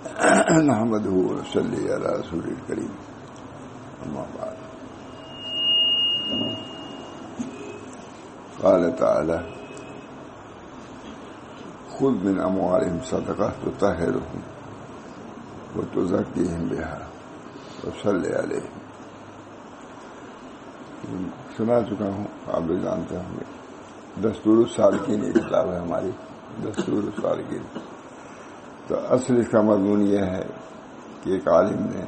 نحمده ونصلي على رسول الكريم أما بعد. قال تعالى: خذ من أموالهم صدقة تطهرهم وتزكيهم بها وصل علیہم. سنا چکا ہوں، آپ بھی جانتے ہوں گے. دستور السالکین یہ کتاب ہے ہماری، دستور السالکین. تو اصل اس کا مضمون یہ ہے کہ ایک عالم نے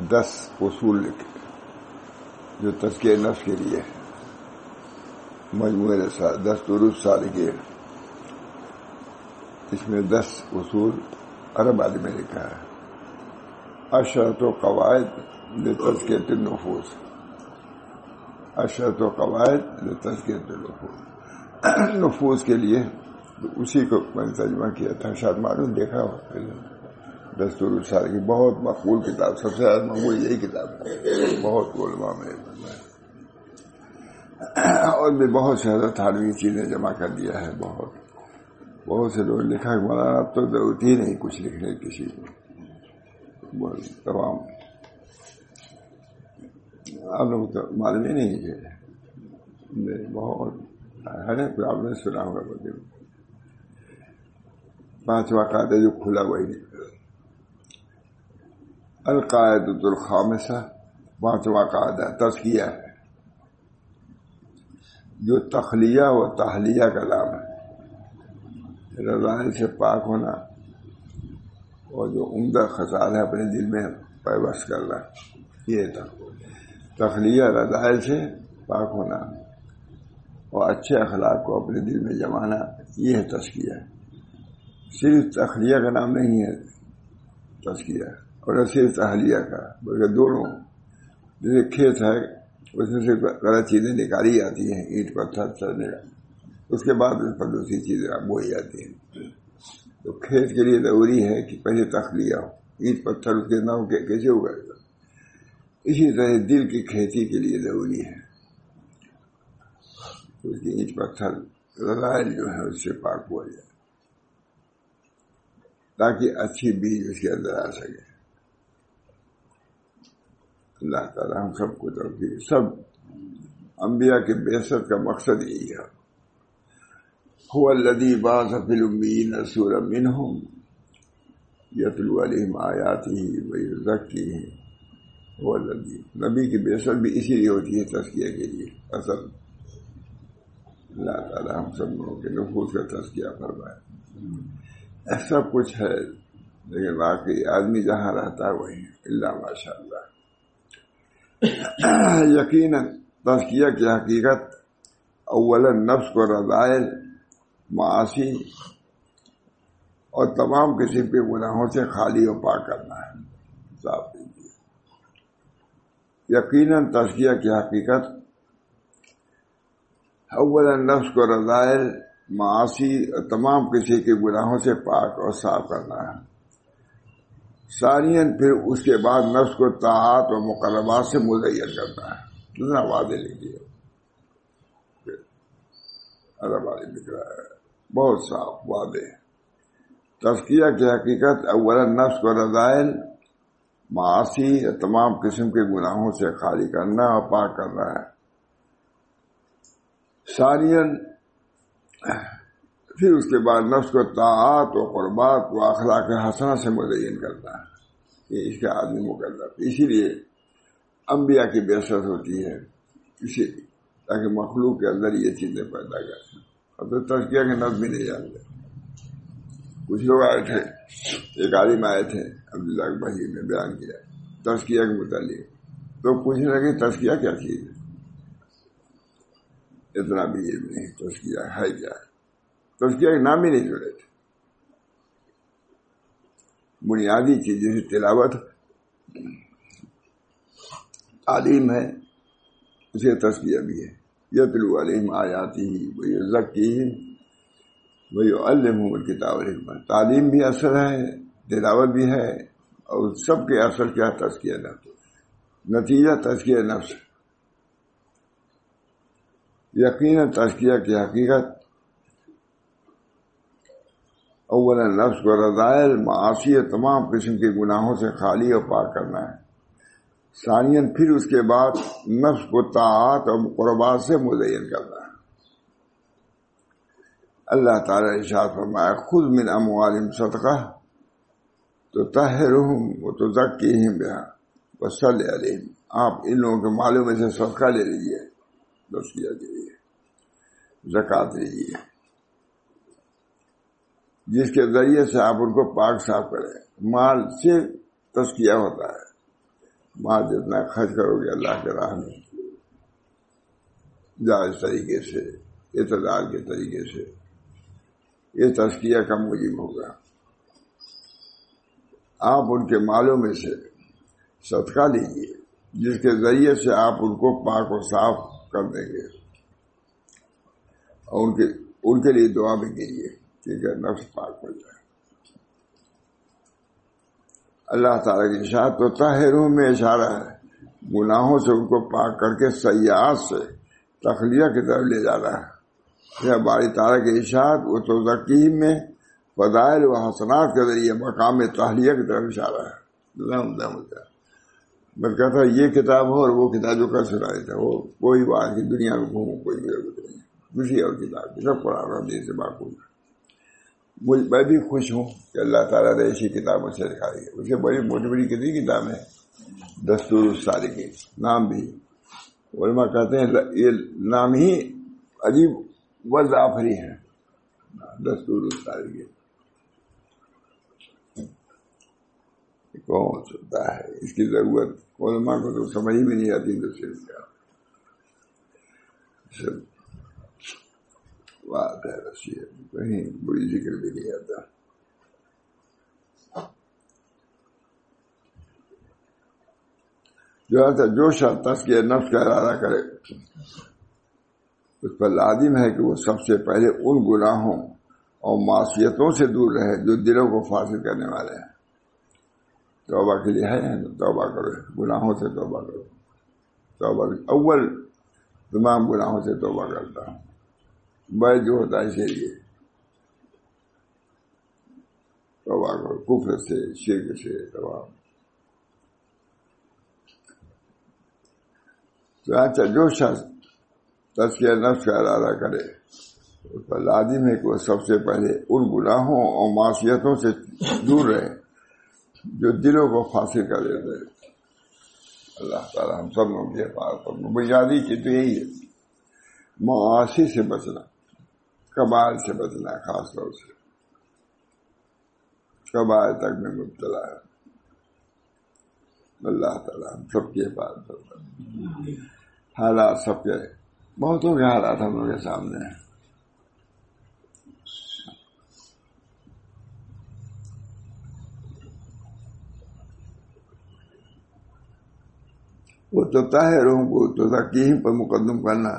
10 اصول لکھے جو تزکیہ نفس کے لیے ہے. مجموعہ دستور السالکین، اس میں 10 اصول عرب عالم نے لکھا ہے. عشرۃ قواعد لتزکیۃ النفوس، عشرۃ قواعد لتزکیۃ النفوس، نفوس کے لیے. اسی کو میں نے ترجمہ کیا تھا، شاید معلوم دیکھا ہو. دستور السالکین بہت مقبول کتاب، سب سے زیادہ مقبول یہی کتاب ہے. بہت علماء میں اور بھی بہت سے حضرت تھانوی چیزیں جمع کر دیا ہے. بہت سے لوگ لکھا ہے. مولانا اب تو ضرورت ہی نہیں کچھ لکھنے کسی کو، تمام آپ لوگ تو معلوم ہی نہیں ہے. بہت ہے نا، آپ نے سنا ہوگا. 5واں قاعدہ جو کھلا وہی نکلا. القاعدۃ الخامسہ، 5واں قاعدہ تزکیہ ہے، جو تخلیہ و تحلیہ کا نام ہے. رضائل سے پاک ہونا اور جو عمدہ خصال ہے اپنے دل میں پیوست کرنا، یہ تخلیہ. رضائل سے پاک ہونا اور اچھے اخلاق کو اپنے دل میں جمانا، یہ ہے تزکیہ. صرف تخلیہ کا نام نہیں ہے تزکیہ، اور نہ صرف تحلیہ کا، بلکہ دونوں. جیسے کھیت ہے، اس میں سے غلط چیزیں نکالی جاتی ہیں، اینٹ پتھر چلنے کا، اس کے بعد اس پر دوسری چیزیں بوئی جاتی ہیں. تو کھیت کے لیے ضروری ہے کہ پہلے تخلیہ ہو. اینٹ پتھر اس کے نہ ہو کیسے اگائے گا؟ اسی طرح دل کی کھیتی کے لیے ضروری ہے اس کی اینٹ پتھر رضائل جو ہے اس سے پاک ہو جائے، تاکہ اچھی بیج اس کے اندر آ سکے. اللہ تعالیٰ ہم سب کو توفیق. سب انبیاء کے بعثت کا مقصد یہی ہے. هو الذی بعث فی الامیین رسولا منہم یتلو علیہم آیاتہ ویزکیہم. هو الذی، نبی کی بعثت بھی اسی لیے ہوتی ہے، تزکیہ کے لیے. اصل اللہ تعالیٰ ہم سب لوگوں کے نفوس کا تزکیہ فرمائے. سب کچھ ہے، لیکن واقعی آدمی جہاں رہتا ہے وہی اللہ ماشاء اللہ. یقیناً تزکیہ کی حقیقت اولا نفس کو رذائل، معاصی اور تمام قسم کے گناہوں سے خالی و پاک کرنا ہے. صاف دیجیے. یقیناً تزکیہ کی حقیقت اولا نفس کو رذائل، معاصی اور تمام قسم کے گناہوں سے پاک اور صاف کرنا ہے. ثانیاً پھر اس کے بعد نفس کو طاعات و مقربات سے مزین کرنا ہے. کتنا واضح لکھیے، عرب واضح لکھ رہا ہے، بہت صاف واضح. تزکیہ کی حقیقت اولا نفس کو رذائل، معاصی اور تمام قسم کے گناہوں سے خالی کرنا اور پاک کرنا ہے. ثانیاً پھر اس کے بعد نفس کو طاعات و قربات و اخلاق حسنہ سے مزین کرنا ہے. یہ اس کا آدمی مکلف. اسی لیے انبیاء کی بعثت ہوتی ہے، اسی لیے تاکہ مخلوق کے اندر یہ چیزیں پیدا کریں. اب تو تزکیہ کے نفس بھی نہیں جانتے. کچھ لوگ آئے تھے، ایک عالم آئے تھے، عبداللہ بحیر نے بیان کیا تزکیہ کے متعلق. تو پوچھنے لگے تزکیہ کیا چیز ہے؟ اتنا بھی علم نہیں تزکیہ ہے کیا ہے. تزکیہ کے نام ہی نہیں جڑے تھے. بنیادی چیز جیسے تلاوت تعلیم ہے، اسے تزکیہ بھی ہے. یتلو علیہم آیاتہ ویزکیہم ویعلمہم الکتاب والحکمہ. تعلیم بھی اصل ہے، تلاوت بھی ہے، اور سب کے اصل کیا تزکیہ نفس. نتیجہ تزکیہ نفس. یقیناً تزکیہ کی حقیقت اولا نفس کو رذائل معاصی تمام قسم کے گناہوں سے خالی اور پاک کرنا ہے. ثانیاً پھر اس کے بعد نفس کو طاعات اور قربات سے مزین کرنا ہے. اللہ تعالیٰ ارشاد فرمایا خذ من اموالہم صدقہ تطہرہم وتزکیہم بہا وصلی علیہم. آپ ان لوگوں کے مالوں میں سے صدقہ لے لیجیے، تزکیہ کے لیے زکوٰۃ لیجیے، جس کے ذریعے سے آپ ان کو پاک صاف کریں. مال سے تزکیہ ہوتا ہے. مال جتنا خرچ کرو گے اللہ کے راہ میں جائز طریقے سے، اعتدال کے طریقے سے، یہ تزکیہ کا موجب ہوگا. آپ ان کے مالوں میں سے صدقہ لیجیے جس کے ذریعے سے آپ ان کو پاک و صاف کر دیں گے، اور ان کے لیے دعا بھی کیجیے کہ نفس پاک ہو جائے. اللہ تعالیٰ کی ارشاد تو طاہروں میں اشارہ ہے، گناہوں سے ان کو پاک کر کے سیئات سے تخلیہ کی طرف لے جانا ہے. یہ باری تعالیٰ کی ارشاد وہ تو تزکیہ میں فضائل و حسنات کے ذریعے مقام تحلیہ کی طرف اشارہ ہے. میں کہتا یہ کتاب ہو اور وہ کتاب جو کر سنائی تھا وہ کوئی بات کی دنیا میں گھوموں کوئی ضرورت نہیں، کسی اور کتاب کی سب قرآن حدیث سے باقی. میں بھی خوش ہوں کہ اللہ تعالیٰ نے ایسی کتاب مجھ سے دکھائی ہے. اسے بڑی موٹی بڑی کتنی کتابیں ہیں، دستور السالکین نام بھی علماء کہتے ہیں یہ نام ہی عجیب وضع آفری ہے، دستور السالکین. کون سنتا ہے اس کی ضرورت؟ علماء کو تو سمجھ بھی نہیں آتی دوسرے کا بات ہے. رسیہ کہیں بری ذکر بھی نہیں آتا. جو شخص تزکیہ نفس کا ارادہ کرے اس پر لازم ہے کہ وہ سب سے پہلے ان گناہوں اور معصیتوں سے دور رہے جو دلوں کو فاسد کرنے والے ہیں. توبہ کے لیے ہے توبہ کرو، گناہوں سے توبہ کرو. توبہ اول تمام گناہوں سے توبہ کرتا ہوں. بھائی جو ہوتا ہے اسی لیے توبہ کرو، کفر سے، شرک سے تمام. چنانچہ جو شخص تزکیہ نفس کا ارادہ کرے اس پر لازم ہے کہ وہ سب سے پہلے ان گناہوں اور معصیتوں سے دور رہے جو دلوں کو فاسد کر دیتے ہیں. اللہ تعالیٰ ہم سب لوگوں کی حفاظت کرنا. بنیادی چیز تو یہی ہے، معاصی سے بچنا، کبائر سے بچنا ہے. خاص طور سے کبائر تک میں مبتلا ہے. اللہ تعالیٰ ہم سب کی حفاظت کرنا. حالات سب کے بہتوں کے حالات ہم لوگوں کے سامنے ہیں. وہ تو طاہروں کو تزکیہ پر مقدم کرنا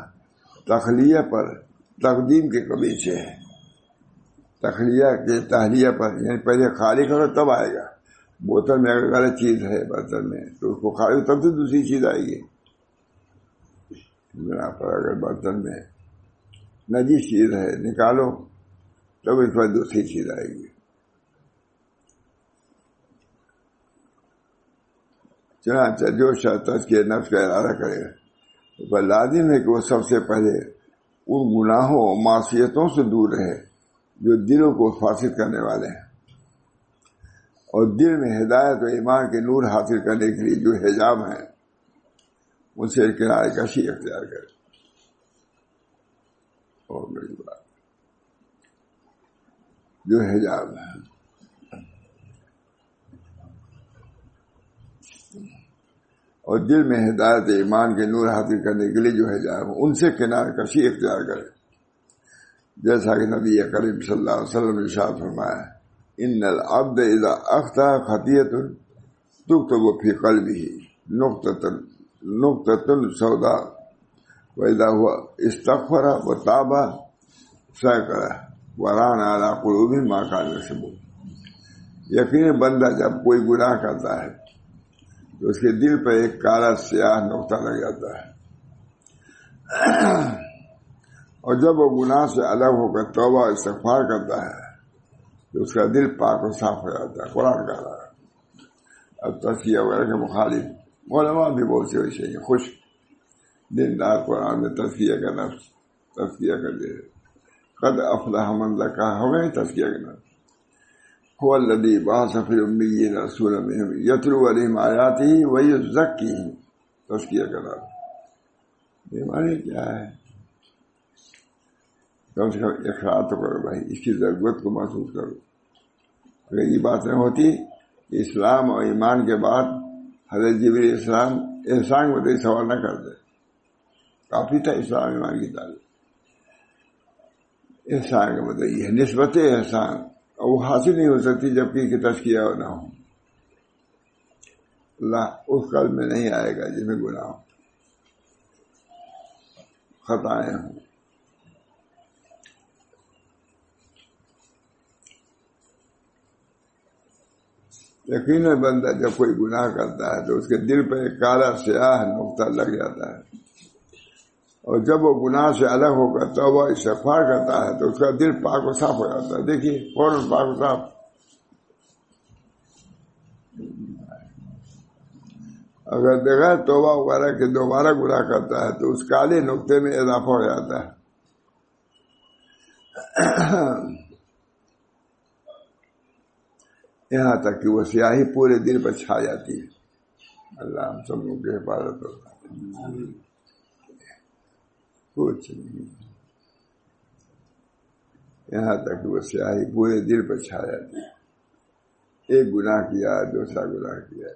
تخلیہ پر تقدیم کے پیچھے ہے. تخلیہ کے تحلیہ پر یعنی پہلے خالی کرو تب آئے گا. بوتل میں اگر غلط چیز ہے برتن میں تو اس کو خالی تب سے دوسری چیز آئے گی. بنا پر اگر برتن میں نجیس چیز ہے نکالو تب اس پر دوسری چیز آئے گی. چنانچہ جو شخص تزکیہ نفس کا ارادہ کرے اس پر لازم ہے کہ وہ سب سے پہلے ان گناہوں اور معصیتوں سے دور رہے جو دلوں کو فاسد کرنے والے ہیں، اور دل میں ہدایت و ایمان کے نور حاصل کرنے کے لیے جو حجاب ہیں ان سے کنارہ کشی اختیار کرے. اور بڑی بات جو حجاب ہے اور دل میں ہدایت ایمان کے نور حاصل کرنے کے لیے جو حجاب ہے ان سے کنارہ کشی اختیار کرے. جیسا کہ نبی کریم صلی اللہ علیہ وسلم نے ارشاد فرمایا ان العبد اذا اخطا خطیۃ تکتب فی قلبہ نقطۃ سوداء واذا هو استغفر وتاب سکر وران علی قلوبہم ما كانوا یکسبون. یقیناً بندہ جب کوئی گناہ کرتا ہے تو اس کے دل پر ایک کالا سیاہ نقطہ لگ جاتا ہے، اور جب وہ گناہ سے الگ ہو کر توبہ استغفار کرتا ہے تو اس کا دل پاک و صاف ہو جاتا ہے. قرآن کا رہا ہے. اب تزکیہ وغیرہ کے مخالف علماء بھی بہت سی ویسے ہیں خوش دن رات قرآن میں تزکیہ کا نفس تزکیہ کر دے. قد افلح من زکاہا ہو گئے تزکیہ کا نفس. هو الذی بعث فی الامیین رسولا منہم یتلو علیہم آیاتہ ویزکیہم. تزکیہ کا نفس یہ معنی کیا ہے؟ کم سے کم اقرار تو کرو بھائی، اس کی ضرورت کو محسوس کرو. اگر یہ بات نہ ہوتی اسلام اور ایمان کے بعد حضرت جبریل اسلام احسان کو تو سوال نہ کرتے. کافی تھا اسلام ایمان کی تعلیم. احسان کا مطلب یہ ہے نسبت احسان، اور وہ حاصل نہیں ہو سکتی جبکہ کہ تزکیہ نہ ہو. اللہ اس قلب میں نہیں آئے گا جس میں گناہ ہو، خطائیں ہوں. یقیناً بندہ جب کوئی گناہ کرتا ہے تو اس کے دل پہ ایک کالا سیاہ نقطہ لگ جاتا ہے، اور جب وہ گناہ سے الگ ہو کر توبہ استغفار کرتا ہے تو اس کا دل پاک و صاف ہو جاتا ہے. دیکھیے فوراً پاک و صاف. اگر بغیر توبہ وغیرہ کے دوبارہ گناہ کرتا ہے تو اس کالے نقطے میں اضافہ ہو جاتا ہے. یہاں تک کہ وہ سیاہی پورے دل پر چھا جاتی ہے. اللہ ہم سب لوگوں کی حفاظت کرتا ہے. کچھ نہیں، یہاں تک کہ وہ سیاہی پورے دل پر چھا جاتی ہے. ایک گناہ کیا دوسرا گناہ کیا،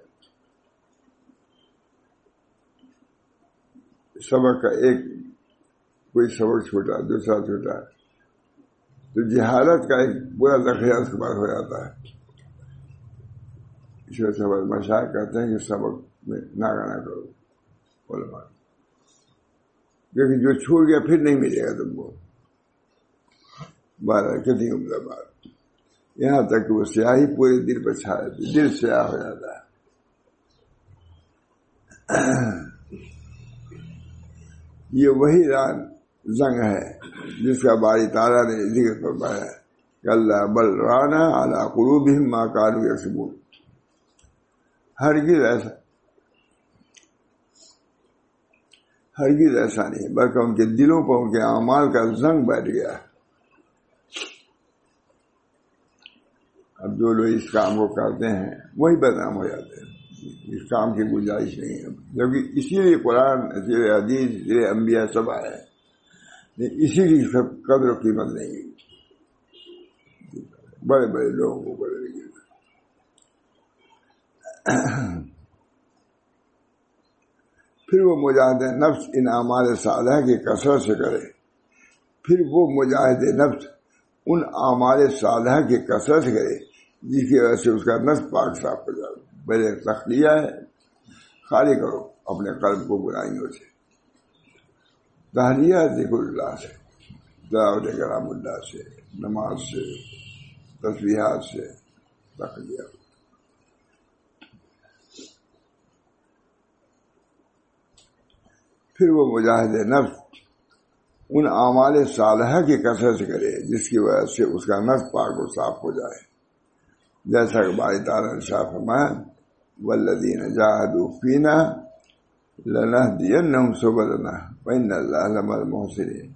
سبق کا ایک کوئی سبق چھوٹا دوسرا چھوٹا تو جہالت کا ایک پورا ذخیرہ اس کے بعد ہو جاتا ہے. اس وجہ سے مشاہد کہتے ہیں کہ سبق میں ناگانا کرو علماء، کیونکہ جو چھوٹ گیا پھر نہیں ملے گا تم کو. بارہ کتنی عمدہ بات. یہاں تک کہ وہ سیاہی پورے دل پر چھا جاتی، دل سیاہ ہو جاتا ہے. یہ وہی زنگ ہے جس کا باری تعالیٰ نے ذکر فرمایا ہے کہ اللہ بل رانا علی قلوبہم ما کانوا یکسبون. ہرگز ایسا نہیں، بلکہ ان کے دلوں پر ان کے اعمال کا زنگ بیٹھ گیا. اب جو لوگ اس کام کو کرتے ہیں وہی بدنام ہو جاتے ہیں. اس کام کی گنجائش نہیں ہے، جبکہ اسی لیے قرآن، اسی لیے حدیث، اسی لیے انبیاء سب آئے ہیں. اسی کی سب قدر و قیمت نہیں ہے. بڑے بڑے لوگوں کو قدر نہیں. پھر وہ مجاہد نفس ان اعمال صالحہ کی کثرت سے کرے. پھر وہ مجاہد نفس ان اعمال صالحہ کی کثرت سے کرے جس کی وجہ سے اس کا نفس پاک صاف ہو جائے. پہلے تخلیہ ہے، خالی کرو اپنے قلب کو برائیوں سے. تحلیہ ذکر اللہ سے، دعوت کرام اللہ سے، نماز سے، تسبیحات سے تخلیہ. پھر وہ مجاہد نفس ان اعمال صالحہ کی کثرت سے کرے جس کی وجہ سے اس کا نفس پاک و صاف ہو جائے. جیسا کہ باری تعالیٰ نے شاہ فرمایا والذین جاہدوا فینا لنہدینہم سبلنا وان اللہ لمع المحسنین.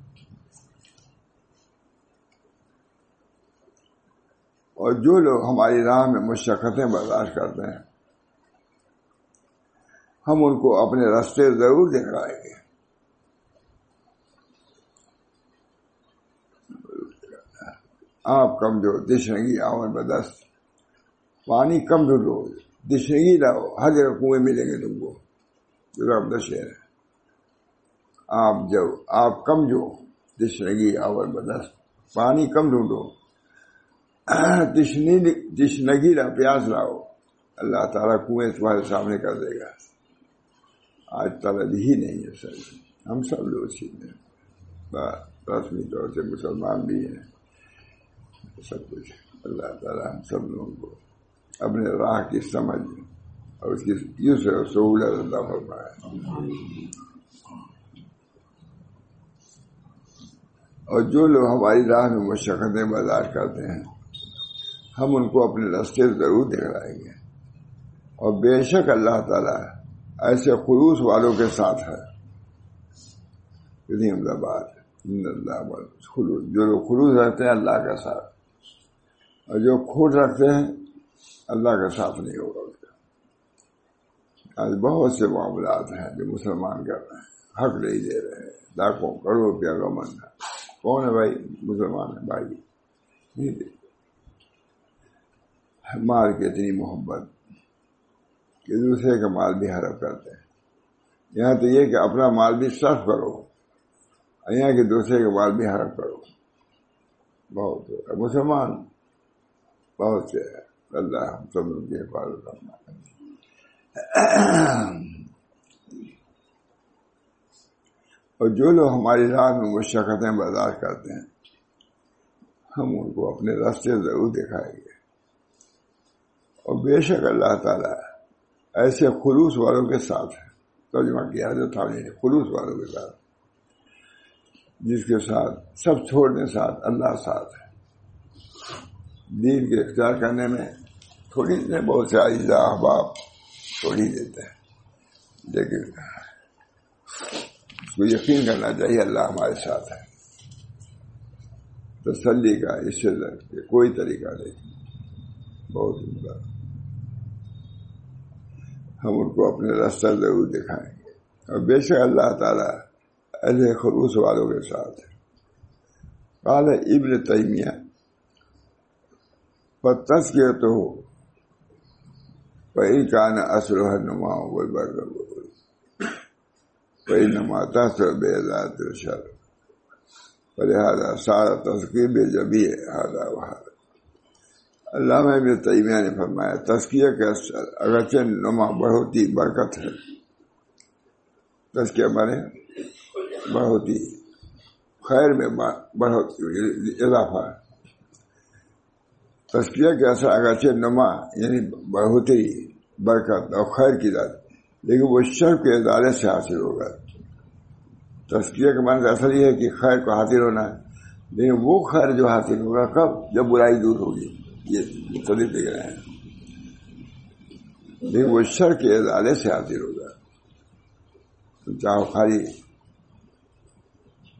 اور جو لوگ ہماری راہ میں مشقتیں برداشت کرتے ہیں ہم ان کو اپنے راستے ضرور دکھائیں گے. آپ کم جو دشنگی آور بدست، پانی کم ڈھونڈو دشنگی لاؤ، ہر جگہ کنویں ملیں گے تم کو. رب شہر ہے. آپ کم جو دشنگی آور بدست، پانی کم ڈھونڈو، تشنگی لا پیاس لاؤ، اللہ تعالیٰ کنویں تمہارے سامنے کر دے گا. آج طلب ہی نہیں ہے سر. ہم سب لوگ سیکھتے ہیں، رسمی طور سے مسلمان بھی ہیں، سب کچھ. اللہ تعالیٰ ہم سب لوگوں کو اپنے راہ کی سمجھ اور اس کی یسر و سہولت عطا فرمائے. اور جو لوگ ہماری راہ میں مشقتیں برداشت کرتے ہیں ہم ان کو اپنے راستے ضرور دکھلائیں گے. اور بے شک اللہ تعالیٰ ایسے خلوص والوں کے ساتھ ہے. کتنی عمدہ بات ہے. خلوص، جو لوگ خلوص رکھتے ہیں اللہ کا ساتھ، اور جو کھوٹ رکھتے ہیں اللہ کا ساتھ نہیں ہوگا اس کا. آج بہت سے معاملات ہیں جو مسلمان کر رہے ہیں، حق نہیں دے رہے ہیں، لاکھوں کروڑوں روپیہ کا من ہے. کون ہے بھائی؟ مسلمان ہے بھائی. نہیں دے. مال کی اتنی محبت کہ دوسرے کا مال بھی حرف کرتے ہیں. یہاں تو یہ کہ اپنا مال بھی صرف کرو، یہاں کہ دوسرے کا مال بھی حرف کرو. بہت مسلمان بہت سے ہے. اللہ ہم سب لوگ کی حفاظت کرنا. اور جو لوگ ہماری راہ میں مشقتیں برداشت کرتے ہیں ہم ان کو اپنے راستے ضرور دکھائیں گے. اور بے شک اللہ تعالیٰ ایسے خلوص والوں کے ساتھ ہے. ترجمہ کیا جو تھا خلوص والوں کے ساتھ، جس کے ساتھ سب چھوڑنے ساتھ اللہ ساتھ ہے. دین کے اختیار کرنے میں تھوڑی دیر بہت سے عاجزہ احباب چھوڑی دیتے ہیں، لیکن اس کو یقین کرنا چاہیے اللہ ہمارے ساتھ ہے. تسلی کا اس سے کوئی طریقہ نہیں. بہت عمدہ. ہم ان کو اپنے راستہ ضرور دکھائیں گے. اور بے شک اللہ تعالیٰ ایسے خلوص والوں کے ساتھ ہے. قال ابن تیمیہ فَتَزْكِيَتُهُ وَإِنْ كَانَ أَصْلُهَا النُّمَاءُ وَالْبَرُّ وَإِنَّمَا تَحْصُلُ بِإِزَالَةِ الشَّرِّ فَلِهَذَا صَارَ التَّزْكِيَةُ بِجَمِيعِ هَذَا وَهَذَا. علامہ ابن تیمیہ نے فرمایا تزکیہ کا اگرچہ نما بڑھوتی برکت ہے. تزکیہ مانے بڑھوتی، خیر میں بڑھوتی اضافہ. تزکیہ کے اثر اگرچہ نما یعنی بڑھوتی برکت اور خیر کی ذات، لیکن وہ شر کے ادارے سے حاصل ہوگا. تزکیہ کا معنی اصل یہ ہے کہ خیر کو حاصل ہونا ہے، لیکن وہ خیر جو حاصل ہوگا کب؟ جب برائی دور ہوگی. یہ مختلف دیکھ رہے ہیں، لیکن وہ شر کے ادارے سے حاصل ہوگا. چاہو خالی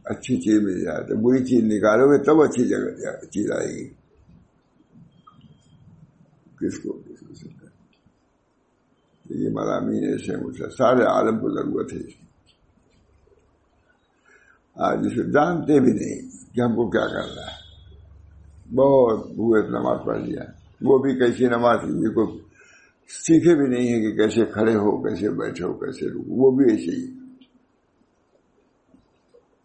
اچھی چیز مل جائے تو بری چیز نکالو گے تب اچھی جگہ چیز آئے گی. کس کو یہ مضامین ایسے مجھے سارے عالم کو ضرورت ہے. آج اسے جانتے بھی نہیں کہ ہم کو کیا کرنا ہے. بہت بوت نماز پڑھ لیا، وہ بھی کیسی نماز کی کو سیکھے بھی نہیں ہے کہ کیسے کھڑے ہو، کیسے بیٹھے ہو، کیسے رکو. وہ بھی ایسے ہی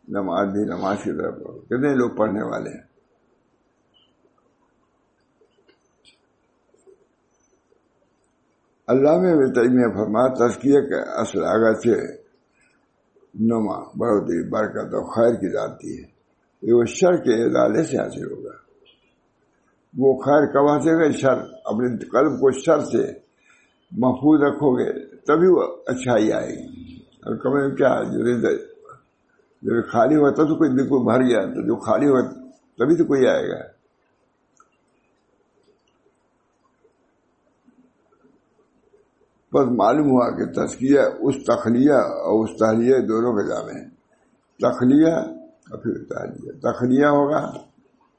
نماز بھی نماز کی طرف پڑھو. کتنے لوگ پڑھنے والے ہیں. علامہ ابن تیمیہ فرمایا تزکیہ کا اصل اگرچہ نما بڑھوتی برکت اور خیر کی ذاتی ہے، یہ وہ شر کے ادارے سے حاصل ہوگا. وہ خیر کب حاصل ہوگا؟ شر. اپنے قلب کو شر سے محفوظ رکھو گے تبھی وہ اچھائی آئے گی. اور کمرے میں کیا جو خالی ہوتا تو کوئی بالکل بھر گیا، تو جو خالی ہوا تبھی تو کوئی آئے گا. بس معلوم ہوا کہ تزکیہ اس تخلیہ اور اس تحلیہ دونوں کے جامع ہیں. تخلیہ اور پھر تحلیہ. تخلیہ ہوگا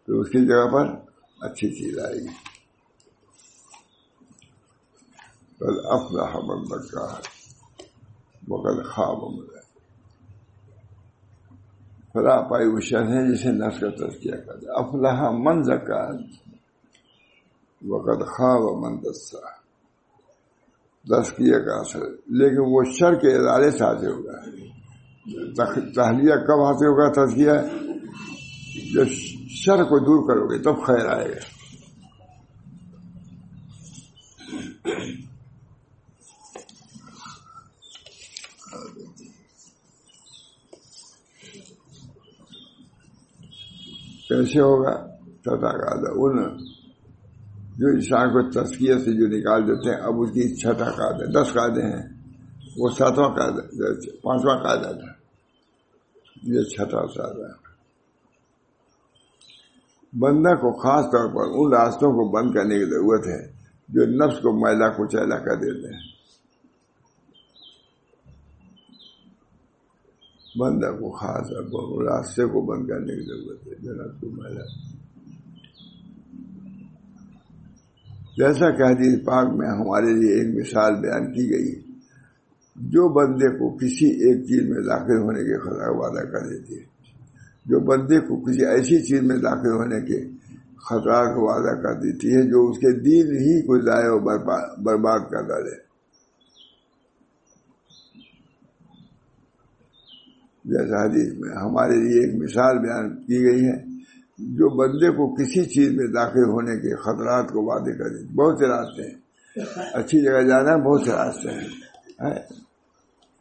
تو اس کی جگہ پر اچھی چیز آئے گی. بل افلح من زکاہا وقد خاب من دساہا. فلاح پائی وہ شخص ہے جسے نفس کا تزکیہ کرتا. افلح من زکاہا وقد خاب من دساہا. تزکیہ کا اثر، لیکن وہ شر کے ادارے سے حاصل ہوگا. تحلیہ کب حاصل ہوگا؟ تزکیہ جب شر کو دور کرو گے تب خیر آئے گا. کیسے ہوگا؟ چھٹا قاعدہ. ان جو انسان کو تزکیہ سے جو نکال دیتے ہیں، اب اس کی چھٹا قاعدہ. 10 قاعدے ہیں، وہ 7واں قاعدہ 5واں قاعدہ تھا، یہ چھٹا قاعدہ. بندہ کو خاص طور پر ان راستوں کو بند کرنے کی ضرورت ہے جو نفس کو میلا کچیلا کر دیتے ہیں. بندہ کو خاص طور پر ان راستے کو بند کرنے کی ضرورت ہے جو نفس کو میلا. جیسا کہ حدیث پاک میں ہمارے لیے ایک مثال بیان کی گئی ہے جو بندے کو کسی ایک چیز میں داخل ہونے کے خطرہ کا وعدہ کر دیتی ہے. جو بندے کو کسی ایسی چیز میں داخل ہونے کے خطرات کا وعدہ کر دیتی ہے جو اس کے دین ہی کو ضائع و برباد کر ڈالے. جیسا حدیث میں ہمارے لیے ایک مثال بیان کی گئی ہے جو بندے کو کسی چیز میں داخل ہونے کے خطرات کو وعدے کر دیتی. بہت سے راستے ہیں, اچھی جگہ جانا ہے, بہت سے راستے ہیں,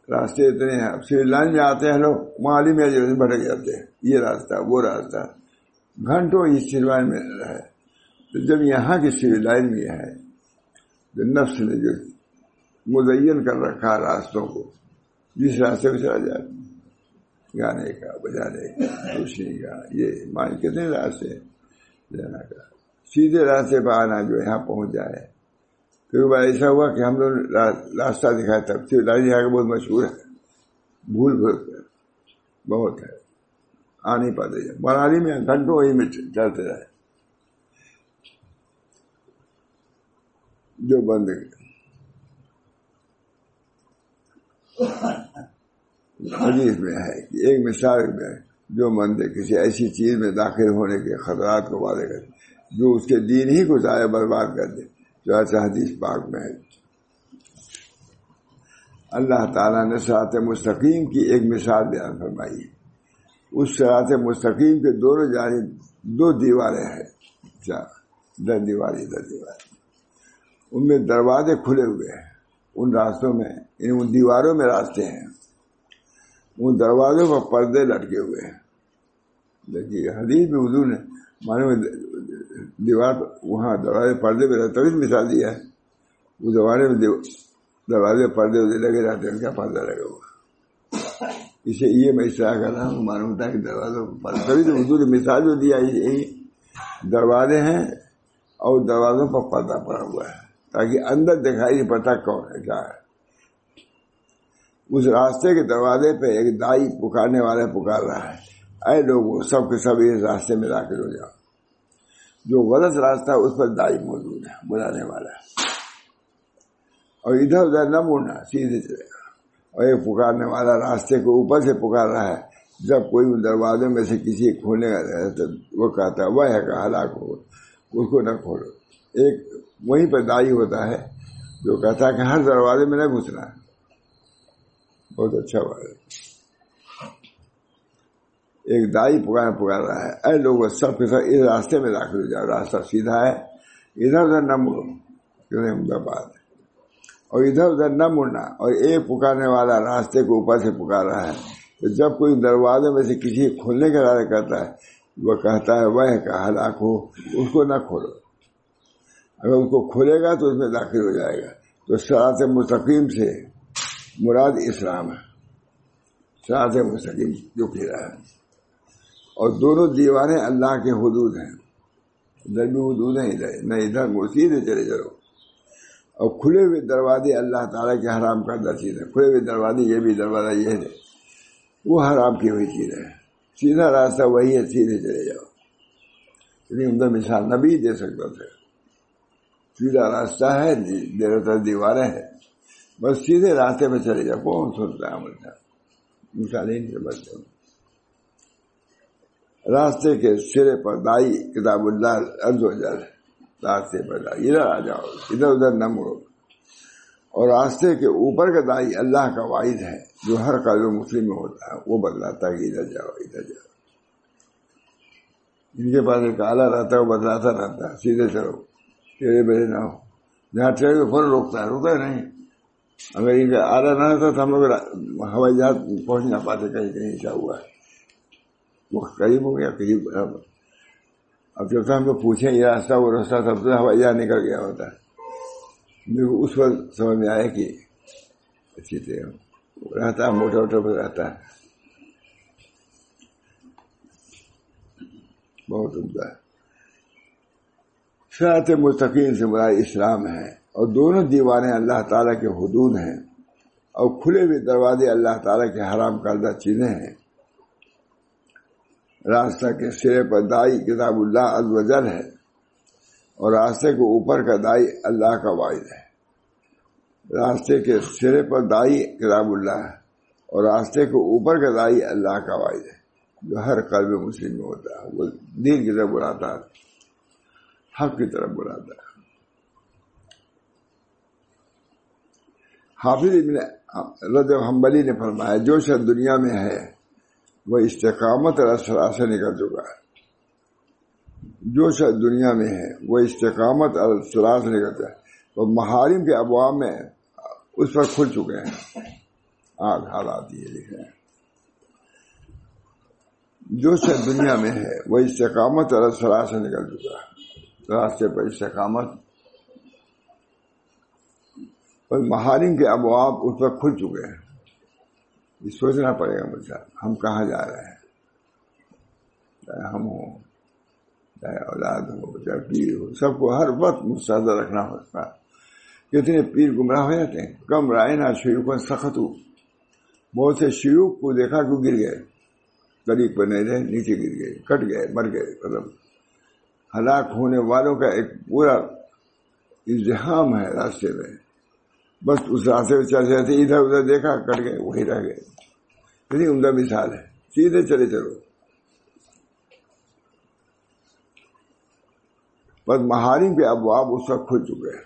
راستے اتنے ہیں. اب سویل لائن میں آتے ہیں لوگ, معالی میں بھٹک جاتے ہیں, یہ راستہ وہ راستہ, گھنٹوں اس سویل لائن میں رہے. تو جب یہاں کی سویل لائن میں ہے جو نفس نے جو مزین کر رکھا راستوں کو, جس راستے پہ چلا جاتا, گانے کا, بجانے کا, روشنی کا, یہ مان کتنے راستے جانا کا, سیدھے راستے پہ آنا جو یہاں پہنچ جائے. کیونکہ بار ایسا ہوا کہ ہم لوگ راستہ دکھایا تب سویل لائن یہاں کا بہت مشہور ہے, بھول بہت ہے, آ نہیں پاتے. منالی میں گھنٹوں وہی میں چلتے رہے. جو بند حدیث میں ہے کہ ایک مثال میں جو بندے کسی ایسی چیز میں داخل ہونے کے خطرات کو وعدے کرے جو اس کے دین ہی کو ضائع برباد کر دے, جو ایسا حدیث پاک میں ہے. اللہ تعالیٰ نے صراط مستقیم کی ایک مثال بیان فرمائی ہے. اس صراط مستقیم کے دونوں جانب دو دیواریں ہیں, 10 دیواریں, ان میں دروازے کھلے ہوئے ہیں. ان راستوں میں, ان دیواروں میں راستے ہیں, ان دروازوں پر پردے لٹکے ہوئے ہیں. دیکھیے حدیث میں حضور نے معلوم دیوار وہاں دروازے پردے پہ رہتے, تبھی مثال دیا ہے. اس زمانے میں دروازے پردے لگے رہتے ہیں, کیا پردہ لگا ہوا, اسے یہ میں اس طرح کا نام معلوم ہوتا ہے کہ دروازوں پر, تبھی تو حضور نے مثال جو دیا یہی دروازے ہیں اور دروازوں پر پردہ پڑا ہوا ہے تاکہ اندر دکھائی نہیں پڑتا کون ہے کیا ہے. اس راستے کے دروازے پہ ایک دائی پکارنے والا پکار رہا ہے, اے لوگوں سب کے سب اس راستے میں داخل ہو جاؤ. جو غلط راستہ ہے اس پر دائی موجود ہے, بلانے والا ہے, اور ادھر ادھر نہ مڑنا, سیدھے چلے گا. اور ایک پکارنے والا راستے کو اوپر سے پکار رہا ہے. جب کوئی ان دروازوں میں سے کسی کھولنے کا تو وہ کہتا ہے وہ ہے کہ ہلاک ہو, اس کو نہ کھولو. ایک وہیں پہ دائی ہوتا ہے جو کہتا ہے کہ ہر دروازے میں نہ گھسنا. بہت اچھا بات ہے. ایک دائی پکار رہا ہے, اے لوگوں سب کے سب اس راستے میں داخل ہو جاؤ, راستہ سیدھا ہے, ادھر ادھر نہ مڑو, کیونکہ بات ہے, اور ادھر ادھر نہ مڑنا. اور ایک پکارنے والا راستے کو اوپر سے پکار رہا ہے. تو جب کوئی دروازے میں سے کسی کھولنے کا ارادہ کرتا ہے وہ کہتا ہے وہ کہ ہلاک ہو, اس کو نہ کھولو. اگر اس کو کھولے گا تو اس میں داخل ہو جائے گا. تو صراط مستقیم سے مراد اسلام ہے, صراط مستقیم جو کہہ رہا ہے. اور دونوں دیواریں اللہ کے حدود ہیں, ادھر بھی حدود ہیں, ادھر نہ ادھر سیدھے چلے جاؤ. اور کھلے ہوئے دروازے اللہ تعالیٰ کے حرام کردہ چیز ہے. کھلے ہوئے دروازے, یہ بھی دروازہ یہ ہے, وہ حرام کی ہوئی چیز ہے. سیدھا راستہ وہی ہے, سیدھے چلے جاؤ. اتنی عمدہ مثال نبی دے سکتا تھا. سیدھا راستہ ہے, دیر تر دیواریں ہیں, بس سیدھے راستے پہ چلے جاؤ. کون سنتا ہے عمل کا, مثال ہی نہیں سمجھتے. راستے کے سرے پر دائی کتاب اللہ عز و جل, راستے پر دائی, ادھر آ جاؤ, ادھر ادھر نہ مڑو. اور راستے کے اوپر کا دائی اللہ کا واحد ہے جو ہر قلب مسلم میں ہوتا ہے, وہ بتلاتا ہے کہ ادھر جاؤ ادھر جاؤ. ان کے پاس ایک آلہ رہتا ہے, وہ بتلاتا رہتا ہے سیدھے چلو, ٹیڑے بیڑے نہ ہو. جہاں ٹرین کو فوراً روکتا ہے نہیں. اگر ان کا آلہ نہ رہتا تو ہم لوگ ہوائی جہاز پہنچ نہ پاتے. کہیں کہیں ایسا ہوا ہے, وہ قریب ہو گیا قریب. اب جب ہم لوگ پوچھیں یہ راستہ وہ راستہ, تب تو ہوائی جہاز نکل گیا ہوتا ہے. میرے کو اس وقت سمجھ میں آیا کہ اچھی طرح رہتا ہے, موٹا موٹا پہ رہتا ہے, بہت عمدہ ہے. صراط مستقیم سے مراد اسلام ہے، اور دونوں دیوانے اللہ تعالیٰ کے حدود ہیں، اور کھلے ہوئے دروازے اللہ تعالیٰ کے حرام کردہ چیزیں ہیں۔ راستہ کے سرے پر دائی کتاب اللہ عز و جل ہے، اور راستے کے اوپر کا دائی اللہ کا واحد ہے۔ راستے کے سرے پر دائی کتاب اللہ ہے، اور راستے کے اوپر کا دائی اللہ کا واحد ہے، جو ہر قلب مسلم میں ہوتا ہے۔ وہ دین کی طرف بلاتا ہے، حق کی طرف بلاتا ہے۔ حافظ ابن رجب حنبلی نے فرمایا، جو شخص دنیا میں ہے وہ استقامت اور اسرار سے نکل چکا ہے۔ جو شخص دنیا میں ہے وہ استقامت اور اسرار سے نکل چکا ہے، وہ محارم کے ابواب میں اس پر کھل چکے ہیں۔ آج حالات یہ لکھے ہیں، جو شخص دنیا میں ہے وہ استقامت اور اسرار سے نکل چکا ہے، راستے پر استقامت اور محارم کے ابواب اس پر کھل چکے ہیں۔ یہ سوچنا پڑے گا مجھے، ہم کہاں جا رہے ہیں، چاہے ہم ہوں، چاہے اولاد ہو، چاہے پیر ہو، سب کو ہر وقت مستحضر رکھنا ہوتا ہے۔ کتنے پیر گمراہ ہو جاتے ہیں، کم رائنا شیوخ سخت ہو، بہت سے شیوخ کو دیکھا کہ گر گئے، طریق پر نہیں رہے، نیچے گر گئے، کٹ گئے، مر گئے، مطلب ہلاک ہونے والوں کا ایک پورا ازدحام ہے راستے میں۔ بس اس راستے میں چل رہے تھے، ادھر ادھر دیکھا، کٹ گئے، وہی رہ گئے۔ اتنی عمدہ مثال ہے، سیدھے چلے چلو۔ بس محارم کے ابواب اس وقت کھل چکے ہیں،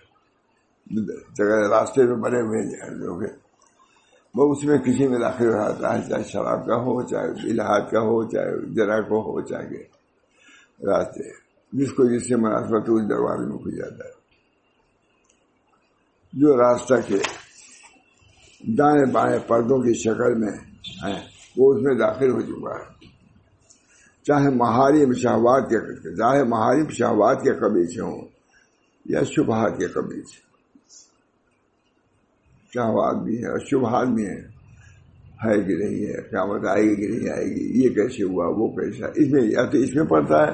جگہ راستے میں بنے ہوئے لوگ ہیں، وہ اس میں کسی میں داخل ہو جاتا ہے، چاہے شراب کا ہو، چاہے الحاد کا ہو، چاہے جرا کو ہو، چاہے راستے جس کو جس سے مناسبت ہو اس دروازے میں کھل جاتا ہے۔ جو راستہ کے دائیں بائیں پردوں کی شکل میں ہے وہ اس میں داخل ہو چکا ہے، چاہے محارم شہوات کے قبیل سے ہوں یا شبہات کے قبیل سے۔ شہوات بھی ہے اور شبہات بھی ہے کہ نہیں ہے، قیامت آئے گی کہ نہیں آئے گی، یہ کیسے ہوا، وہ کیسا، اس میں یا تو اس میں پڑتا ہے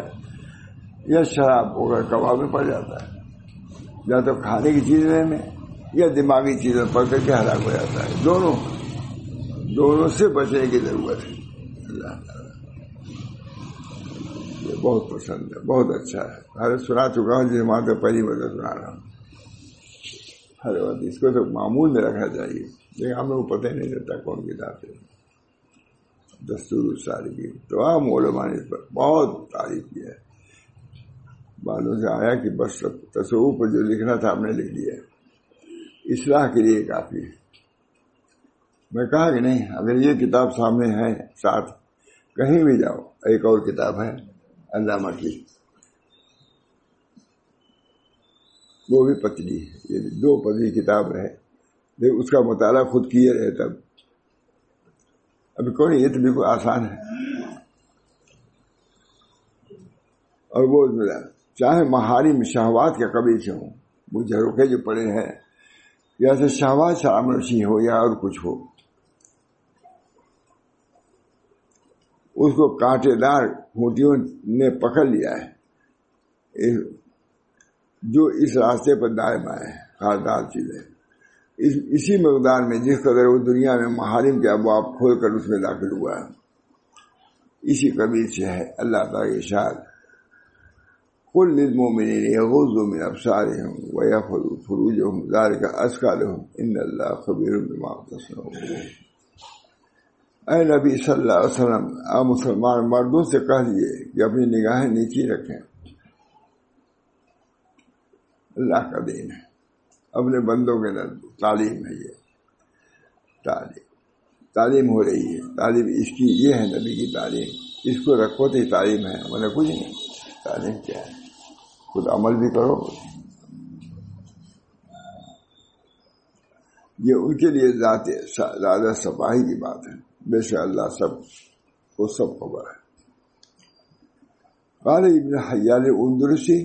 یا شراب وغیرہ کباب میں پڑ جاتا ہے، یا تو کھانے کی چیزیں میں یا دماغی چیزیں پڑھ کر کے ہلاک ہو جاتا ہے۔ دونوں سے بچنے کی ضرورت ہے۔ اللہ تعالیٰ یہ بہت پسند ہے، بہت اچھا ہے، ہر سنا چکا ہوں، جس بات پہلی مرتبہ سنا رہا ہوں۔ ہر وقت اس کو تو معمول میں رکھنا چاہیے، لیکن ہم لوگ کو پتہ نہیں رہتا کون کتاب ہے۔ دستور السالکین تمام علماء نے اس پر بہت تعریف کی ہے۔ بعضوں سے آیا کہ بس تصوف پر جو لکھنا تھا ہم نے لکھ لیا، اصلاح کے لیے کافی ہے۔ میں کہا کہ نہیں، اگر یہ کتاب سامنے ہے ساتھ کہیں بھی جاؤ، ایک اور کتاب ہے علامہ کی، وہ بھی پتلی ہے، یہ بھی 2 پتلی کتاب رہے، لیکن اس کا مطالعہ خود کیے رہے تب۔ ابھی کون، یہ تو بالکل آسان ہے، اور وہ چاہے محارم شہوات کے قبیل سے ہوں، وہ جھروکے جو پڑے ہیں، یا تو شہوات شراب نوشی ہو یا اور کچھ ہو، اس کو کانٹے دار کھوٹیوں نے پکڑ لیا ہے، جو اس راستے پر دائم آئے ہیں، خاردار چیزیں اسی مقدار میں جس قدر وہ دنیا میں محارم کے ابواب کھول کر اس میں داخل ہوا ہے، اسی قبیل سے ہے۔ اللہ تعالیٰ کے ارشاد، قل للمؤمنین یغضوا من ابصارهم ویحفظوا فروجهم ذلک ازکی لهم ان اللہ خبیر بما یصنعون۔ اے نبی صلی اللہ علیہ وسلم، آپ مسلمان مردوں سے کہہ دیجیے کہ اپنی نگاہیں نیچی رکھیں، اللہ کا دین ہے، اپنے بندوں کے اندر تعلیم ہے، یہ تعلیم ہو رہی ہے، تعلیم اس کی یہ ہے، نبی کی تعلیم، اس کو رکھو تو تعلیم ہے، ورنہ کچھ نہیں۔ تعلیم کیا ہے؟ خود عمل بھی کرو۔ یہ ان کے لیے زیادہ صفائی کی بات ہے، بے شک اللہ سب کو سب خبر ہے۔ قال ابن حیان الاندلسی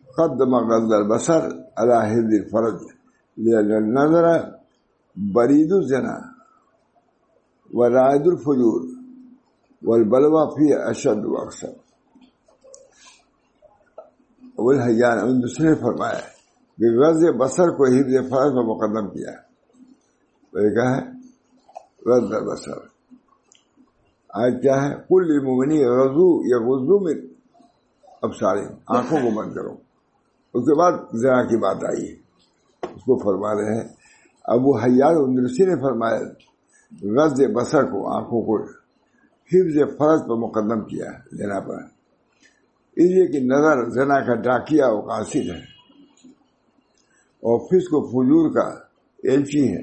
قدم غض البصر على حفظ الفرج لأن النظر برید الزنا ورائد الفجور والبلوى فيه اشد واکثر۔ ابو الحیان ان دوسرے نے فرمایا کہ غض بصر کو حفظ فرض میں مقدم کیا. وہ کیا ہے؟ غض بصر. آج کیا ہے؟ کل للمؤمنین یغضوا من ابصارہم، آنکھوں کو بند کرو. اس کے بعد زنا کی بات آئی ہے، اس کو فرما رہے ہیں ابو حیان اندرسی نے فرمایا غض بصر کو، آنکھوں کو حفظ فرض پر مقدم کیا زنا پر، اس لیے کہ نظر زنا کا ڈاکیہ و قاصد ہے اور فسق و فجور کا ایلچی ہے،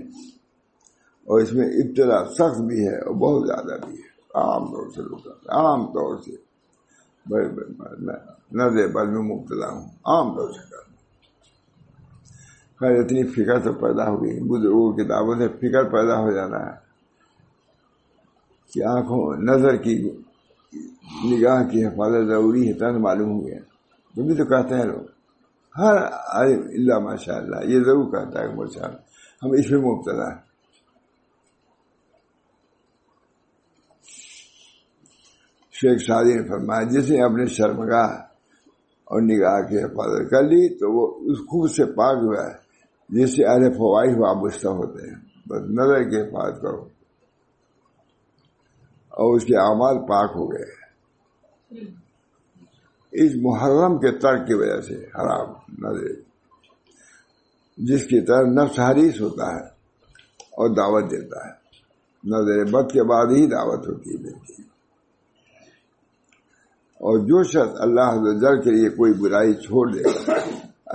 اور اس میں ابتلا سخت بھی ہے اور بہت زیادہ بھی ہے. عام طور سے لوگ عام طور سے نظر بد میں مبتلا ہوں، عام طور سے کرتا. خیر اتنی فکر تو پیدا ہو گئی، بزرگوں کی کتابوں سے فکر پیدا ہو جانا ہے کہ آنکھوں نظر کی نگاہ کی حفاظت ضروری ہے. تن معلوم ہو گیا. تبھی تو کہتے ہیں لوگ، ہر عالم اللہ ماشاء اللہ یہ ضرور کہتا ہے کہ ماشاء اللہ ہم اس میں مبتلا ہے. شیخ سعدی نے فرمایا جس نے اپنے شرمگاہ اور نگاہ کی حفاظت کر لی تو وہ اس خوب سے پاک ہوا ہے جس سے اہل فواہش وابستہ ہوتے ہیں. بس نظر کی حفاظت کرو اور اس کے اعمال پاک ہو گئے. اس محرم کے ترک کی وجہ سے حرام نظر، جس کی طرف نفس حریص ہوتا ہے اور دعوت دیتا ہے. نظر بد کے بعد ہی دعوت ہوتی ہے ملتی ہے. اور جو شخص اللہ عز و جل کے لیے کوئی برائی چھوڑ دے گا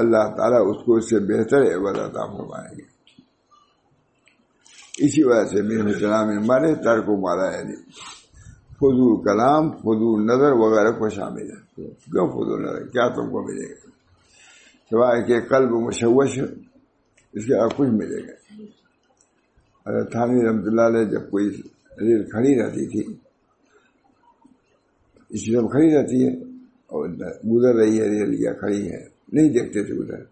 اللہ تعالیٰ اس کو اس سے بہتر عوض عطا فرمائیں گے. اسی وجہ سے میرے کلام مانے ترک و مالا یعنی فضول کلام، فضول نظر وغیرہ کو شامل ہے. کیوں فضول نظر؟ کیا تم کو ملے گا سوائے کہ قلب مشوش، اس کے اور کچھ ملے گا. حضرت تھانوی رحمۃ اللہ علیہ جب کوئی ریل کھڑی رہتی تھی، اسی طرح کھڑی رہتی ہے اور گزر رہی ہے ریل یا کھڑی ہے، نہیں دیکھتے تھے ادھر.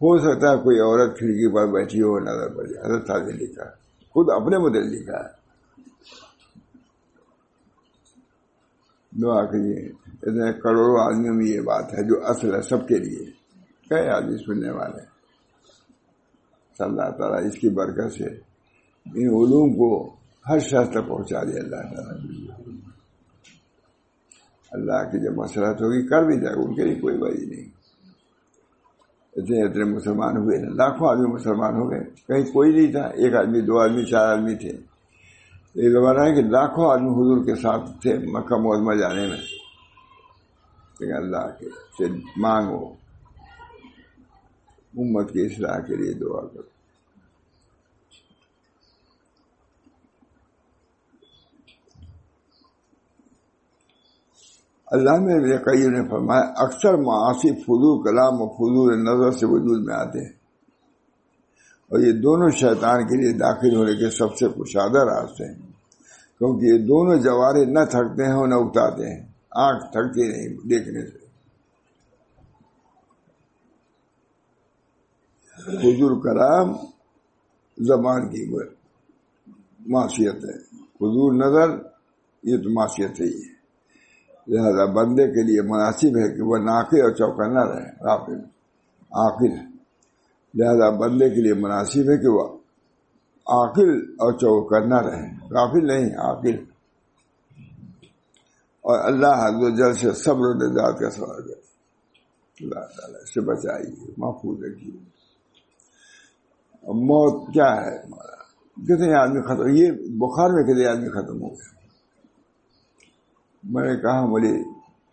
ہو سکتا ہے کوئی عورت کھڑکی پر بیٹھی ہو نظر پڑ جائے. حضرت تھانوی نے لکھا، خود اپنے مدل لکھا ہے. دعا کریے اتنے کروڑوں آدمیوں میں یہ بات ہے جو اصل ہے سب کے لیے. کئی آدمی سننے والے ہیں. اللہ تعالیٰ اس کی برکت سے ان علوم کو ہر شخص تک پہنچا دے. اللہ تعالیٰ اللہ کی جب مسرت ہوگی کر بھی جائے، ان کے لیے کوئی وجہ نہیں. اتنے مسلمان ہوئے نا، لاکھوں آدمی مسلمان ہو گئے. کہیں کوئی نہیں تھا، ایک آدمی، دو آدمی، چار آدمی تھے. یہ زمانہ ہے کہ لاکھوں آدمی حضور کے ساتھ تھے مکہ معظمہ جانے میں. لیکن اللہ کے سے مانگو، امت کی اصلاح کے لیے دعا کرو. اللہ میں ابن قیم نے فرمایا اکثر معاصی فضول کلام و فضول نظر سے وجود میں آتے ہیں، اور یہ دونوں شیطان کے لیے داخل ہونے کے سب سے کشادہ راستے ہیں، کیونکہ یہ دونوں جوارے نہ تھکتے ہیں اور نہ اکتاتے ہیں. آنکھ تھکتی نہیں دیکھنے سے. فضول کلام زبان کی معصیت ہے، فضول نظر یہ تو معصیت ہی ہے. لہذا بندے کے لیے مناسب ہے کہ وہ ناقل اور چوکنا رہے، غافل عاقل. لہذا بندے کے لیے مناسب ہے کہ وہ عاقل اور چوکنا رہے، غافل نہیں، عاقل. اور اللہ عز و جل سے صبر و نجات کا سوال کرے. اللہ تعالیٰ سے بچائیے، محفوظ رکھیے. موت کیا ہے؟ کتنے آدمی ختم، یہ بخار میں کتنے آدمی ختم ہو گئے. میں نے کہا مجھے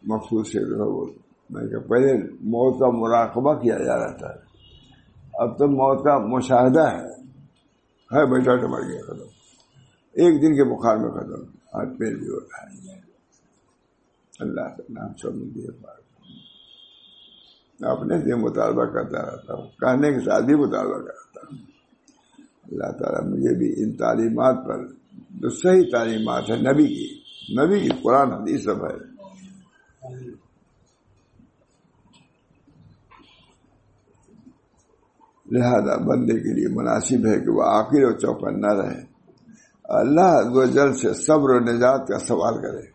مخصوص سے میں نے کہا پہلے موت کا مراقبہ کیا جا رہا تھا، اب تو موت کا مشاہدہ ہے بیٹا تو مر گیا، ختم. ایک دن کے بخار میں ختم. آج پیٹ بھی ہوتا ہے. اللہ کا نام سب مجھے اپنے سے مطالبہ کرتا رہتا ہوں، کہنے کے ساتھ بھی مطالبہ کرتا ہوں. اللہ تعالیٰ مجھے بھی ان تعلیمات پر جو صحیح تعلیمات ہے نبی کی قرآن حدیث سب ہے، لہذا بندے کے لیے مناسب ہے کہ وہ عاقل اور چوکنا رہے، اللہ عز و جل سے صبر و نجات کا سوال کرے.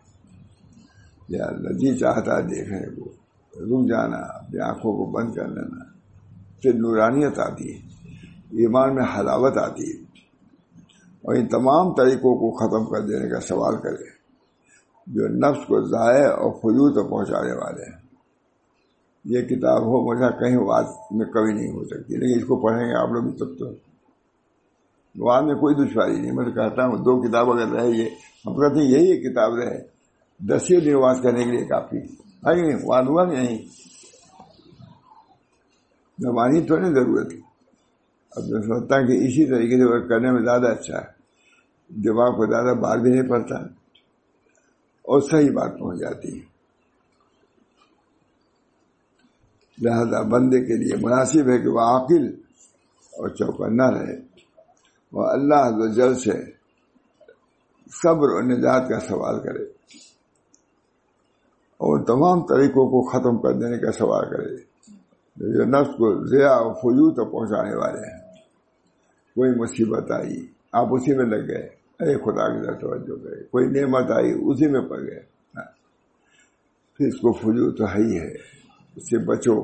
یا اللہ جی چاہتا ہے دیکھنے کو رک جانا، اپنی آنکھوں کو بند کر لینا، پھر نورانیت آتی ہے، ایمان میں حلاوت آتی ہے، اور ان تمام طریقوں کو ختم کر دینے کا سوال کرے جو نفس کو ضائع اور فجور تک پہنچانے والے ہیں۔ یہ کتاب ہو مجھے کہیں وعد میں کبھی نہیں ہو سکتی، لیکن اس کو پڑھیں گے آپ لوگ بھی تب تو وعد میں کوئی دشواری نہیں۔ میں تو کہتا ہوں 2 کتاب اگر رہے، یہ ہم کہتے ہیں یہی ایک کتاب رہے 10 دن وعد کرنے کے لیے کافی ہے کہ نہیں؟ وعد ہوا نہیں، زبانی تو نہیں ضرورت ہے۔ اب میں سمجھتا کہ اسی طریقے سے ورک کرنے میں زیادہ اچھا ہے، دماغ کو زیادہ بار بھی نہیں پڑتا اور صحیح بات پہنچ جاتی ہے۔ لہذا بندے کے لیے مناسب ہے کہ وہ عاقل اور چوکنا رہے، وہ اللہ عز و جل سے صبر اور نجات کا سوال کرے اور تمام طریقوں کو ختم کر دینے کا سوال کرے جو نفس کو ضیاء اور فجور تک پہنچانے والے ہیں۔ کوئی مصیبت آئی آپ اسی میں لگ گئے، ارے خدا کی طرف توجہ کرے، کوئی نعمت آئی اسی میں پڑ گئے، پھر اس کو فجور تو ہے ہی ہے، اس سے بچو۔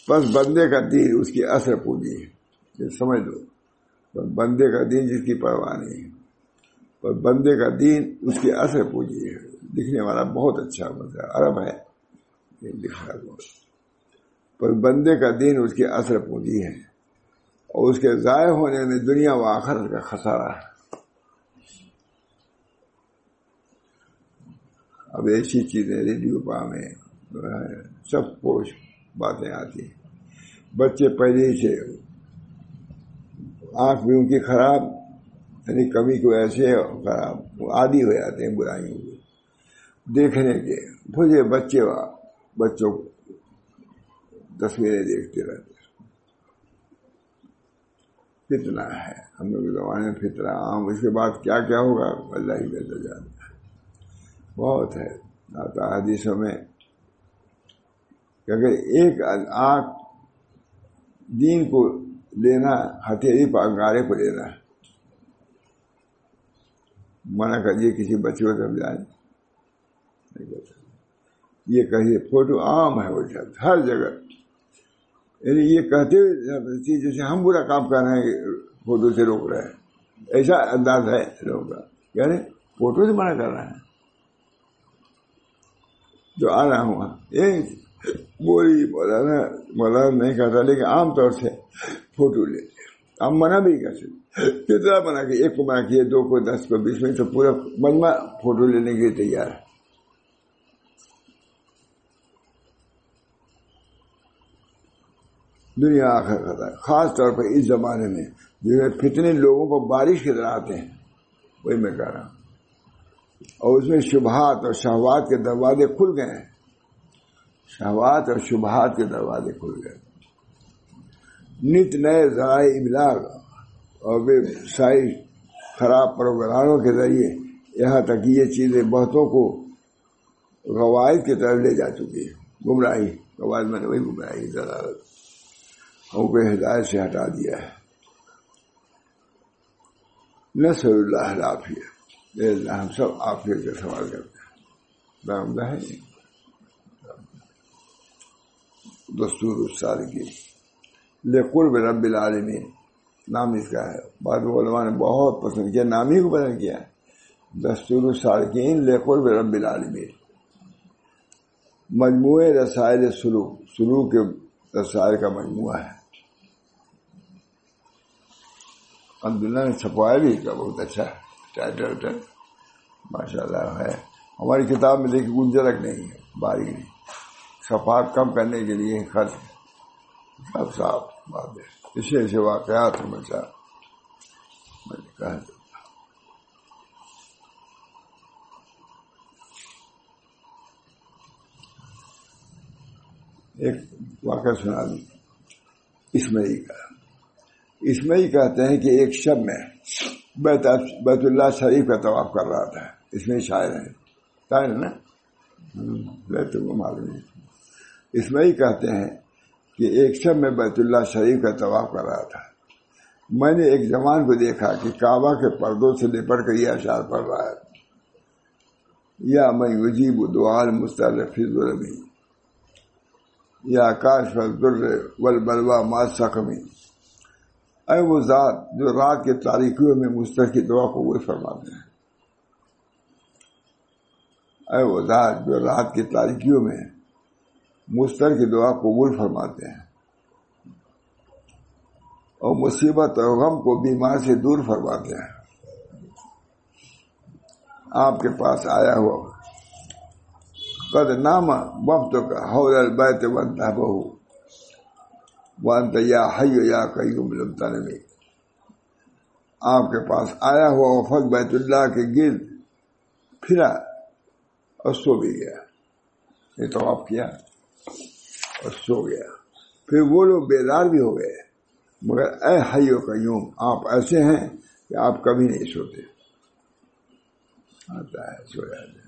بس بندے کا دین اس کی اثر پونجی ہے، یہ سمجھ لو، بس بندے کا دین جس کی پرواہ نہیں ہے، بس بندے کا دین اس کی اثر پونجی ہے۔ لکھنے والا بہت اچھا بندہ عرب ہے، لکھا پر بندے کا دین اس کی اثر پونجی ہے، اور اس کے ضائع ہونے میں دنیا و آخرت کا خسارہ ہے۔ اب ایسی چیزیں ریڈیو پا میں سب پوش باتیں آتی ہیں۔ بچے پہلے ہی سے آنکھ بھی ان کی خراب، یعنی کمی کو ایسے خراب عادی ہو جاتے ہیں برائیوں کو دیکھنے کے۔ مجھے بچوں کو تصویریں دیکھتے رہتے، فتنہ ہے ہم لوگ کے زمانے میں، فتنہ عام۔ اس کے بعد کیا کیا ہوگا اللہ ہی بہتر جانتا ہے، بہت ہے۔ آتا حدیثوں میں کہ اگر ایک آنکھ دین کو لینا، ہتھیلی پر انگارے کو لینا، منع کریے کسی بچے کو سمجھائیں، یہ کہیے فوٹو عام ہے وہ شخص ہر جگہ، یعنی یہ کہتے ہوئے جیسے ہم برا کام کر رہے ہیں فوٹو سے روک رہے ہیں، ایسا انداز ہے لوگوں کا، یعنی فوٹو سے منع کر رہے ہیں۔ جو آ رہا ہوں یہ بولی مولانا نہیں کرتا، لیکن عام طور سے فوٹو لیتے، ہم منع بھی کر سکتے، کتنا منع کیا، 1 کو منع کیے، 2 کو، 10 کو، 20 میں، تو پورا مجمع فوٹو لینے کے لیے تیار ہے۔ دنیا آخر خطا، خاص طور پر اس زمانے میں جو فتنے لوگوں کو بارش کی طرح آتے ہیں، وہی میں کہہ رہا ہوں، اور اس میں شبہات اور شہوات کے دروازے کھل گئے ہیں، شہوات اور شبہات کے دروازے کھل گئے، نت نئے ذرائع ابلاغ اور بے سائی خراب پروگراموں کے ذریعے یہاں تک یہ چیزیں بہتوں کو غوائد کی طرف لے جا چکی ہے۔ گمراہی، غوائد میں نے وہی گمراہی، ضلالت، ان کو ہدایت سے ہٹا دیا ہے۔ نسأل اللہ العافیہ، ہم سب عافیت کا سوال کرتے ہیں۔ دامدہ ہے دستور السالکین لقرب رب العالمین، نام اس کا ہے، بعض علماء نے بہت پسند کیا، نام ہی کو پسند کیا، دستور السالکین لقرب رب العالمین، مجموعہ رسائل سلوک کے رسائل کا مجموعہ ہے۔ عبداللہ نے چھپوایا بھی کا بہت اچھا ٹائٹل ماشاء اللہ ہے۔ ہماری کتاب میں دیکھیے گنجرک نہیں ہے، باریک نہیں، صفحات کم کرنے کے لیے خرچ سب صاف بات ہے۔ ایسے واقعات میں میں نے کہا ایک واقعہ سنا دوں اسمعی کا۔ اسمعی کہتے ہیں کہ ایک شب میں بیت اللہ شریف کا طواف کر رہا تھا، اس میں شاعر ہے، شاعر نا بیت کو معلوم ہے۔ اسمعی کہتے ہیں کہ ایک شب میں بیت اللہ شریف کا طواف کر رہا تھا، میں نے ایک جوان کو دیکھا کہ کعبہ کے پردوں سے لپٹ کر یہ اشعار پڑھ رہا ہے، یا من یجیب دعاء المضطر فی الظلم یا کاشف الضر والبلوى مع السقم، اے وہ ذات جو رات کے تاریکیوں میں مضطر کی دعا قبول فرماتے ہیں، اے وہ ذات جو رات کی تاریکیوں میں مضطر کی دعا قبول فرماتے ہیں اور مصیبت اور غم کو بیمار سے دور فرماتے ہیں۔ آپ کے پاس آیا ہوا قد نام وقتک حول البیت وانتہبہ وانت یا حی یا قیوم لم تنم، آپ کے پاس آیا ہوا وفد بیت اللہ کے گرد پھرا اور سو بھی گیا، یہ طواف کیا اور سو گیا۔ پھر وہ لوگ بیدار بھی ہو گئے، مگر اے حی و قیوم آپ ایسے ہیں کہ آپ کبھی نہیں سوتے، آتا ہے سو جاتے ہیں۔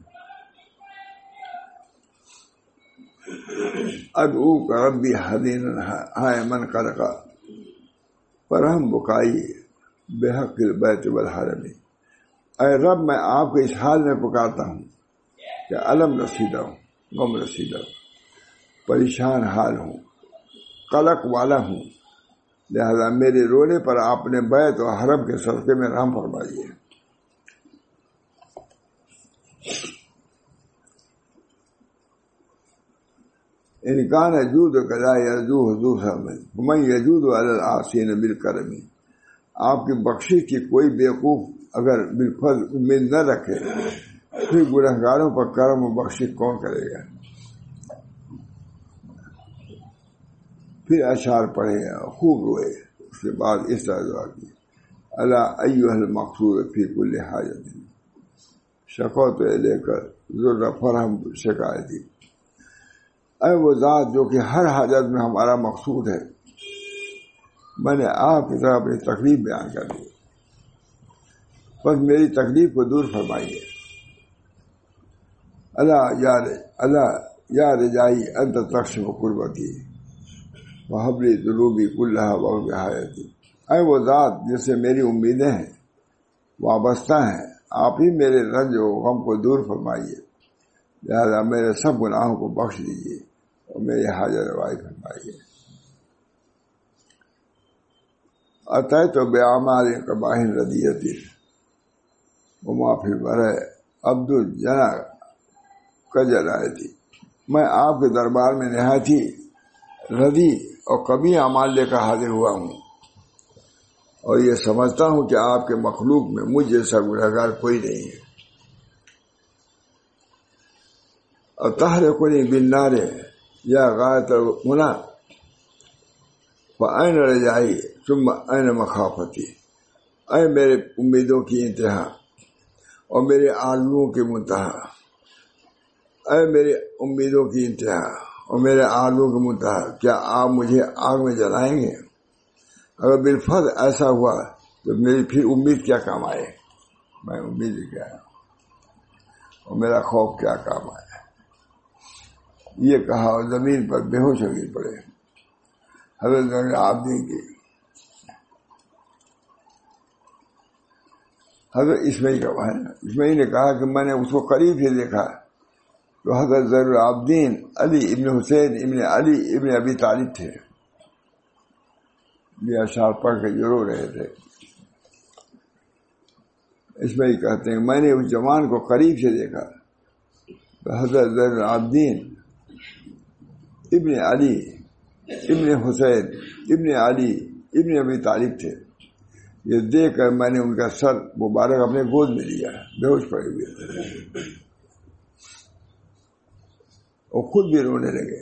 ادعو کا ربی حدین ہائے من قرقا فرحم بکائی بحق البیت والحرم، اے رب میں آپ کے اس حال میں پکارتا ہوں کہ علم رسیدہ ہوں، غم رسیدہ ہوں، پریشان حال ہوں، قلق والا ہوں، لہذا میرے رونے پر آپ نے بیت اور حرم کے صدقے میں رحم فرمائیے۔ انکان جود کلا یرجو حضور من یجود علی العاصین بالکرم، آپ کی بخشش کی کوئی بیوقوف اگر بالفضل امید نہ رکھے پھر گنہگاروں پر کرم و بخشش کون کرے گا؟ پھر اشعار پڑھے خوب روئے، اس کے بعد اس طرح دعا کی، الا ایھا المقصود فی کل حاجت شکوت الیک ذر فرحم شکایتی، اے وہ ذات جو کہ ہر حاجت میں ہمارا مقصود ہے، میں نے آپ کی طرح اپنی تکلیف بیان کر دی، بس میری تکلیف کو دور فرمائیے۔ اللہ یا رجائی انت تکشف قربتی وہب لی ذنوبی کلھا وغفر حاجتی، اے وہ ذات جس سے میری امیدیں ہیں وابستہ ہیں، آپ ہی میرے رنج و غم کو دور فرمائیے، لہذا میرے سب گناہوں کو بخش دیجیے اور میری حاجت روائی فرمائیے۔ اتیت باعمال قباح ردیۃ وما فی البر عبد الجنا کجلایتی، میں آپ کے دربار میں نہایت ہی ردی اور کبھی اعمال لے کر حاضر ہوا ہوں، اور یہ سمجھتا ہوں کہ آپ کے مخلوق میں مجھ جیسا گنہگار کوئی نہیں ہے۔ اور تحرقنی بالنار یا غایت المنی فأین رجائی ثم این مخافتی، اے میرے امیدوں کی انتہا اور میرے آرزوؤں کی منتہا، اے میرے امیدوں کی انتہا اور میرے آرزوؤں کی منتہا، کیا آپ مجھے آگ میں جلائیں گے؟ اگر بالفرض ایسا ہوا تو میری پھر امید کیا کام آئے؟ میں امید کیا اور میرا خوف کیا کام آئے؟ یہ کہا اور زمین پر بے ہوش ہو گر پڑے۔ حضرت عابدین کی حضرت اسماعیل کا ہے، اسماعیل نے کہا کہ میں نے اس کو قریب سے دیکھا تو حضرت زین العابدین علی ابن حسین ابن علی ابن ابی طالب تھے، یہ اشعار پڑھ کے ضرور رہے تھے۔ اسماعیل کہتے ہیں میں نے اس جوان کو قریب سے دیکھا تو حضرت زین العابدین ابن علی ابن حسین ابن علی ابن ابی طالب تھے، یہ دیکھ کر میں نے ان کا سر مبارک اپنے گود میں لیا، بے ہوش پڑے ہوئے تھے اور خود بھی رونے لگے۔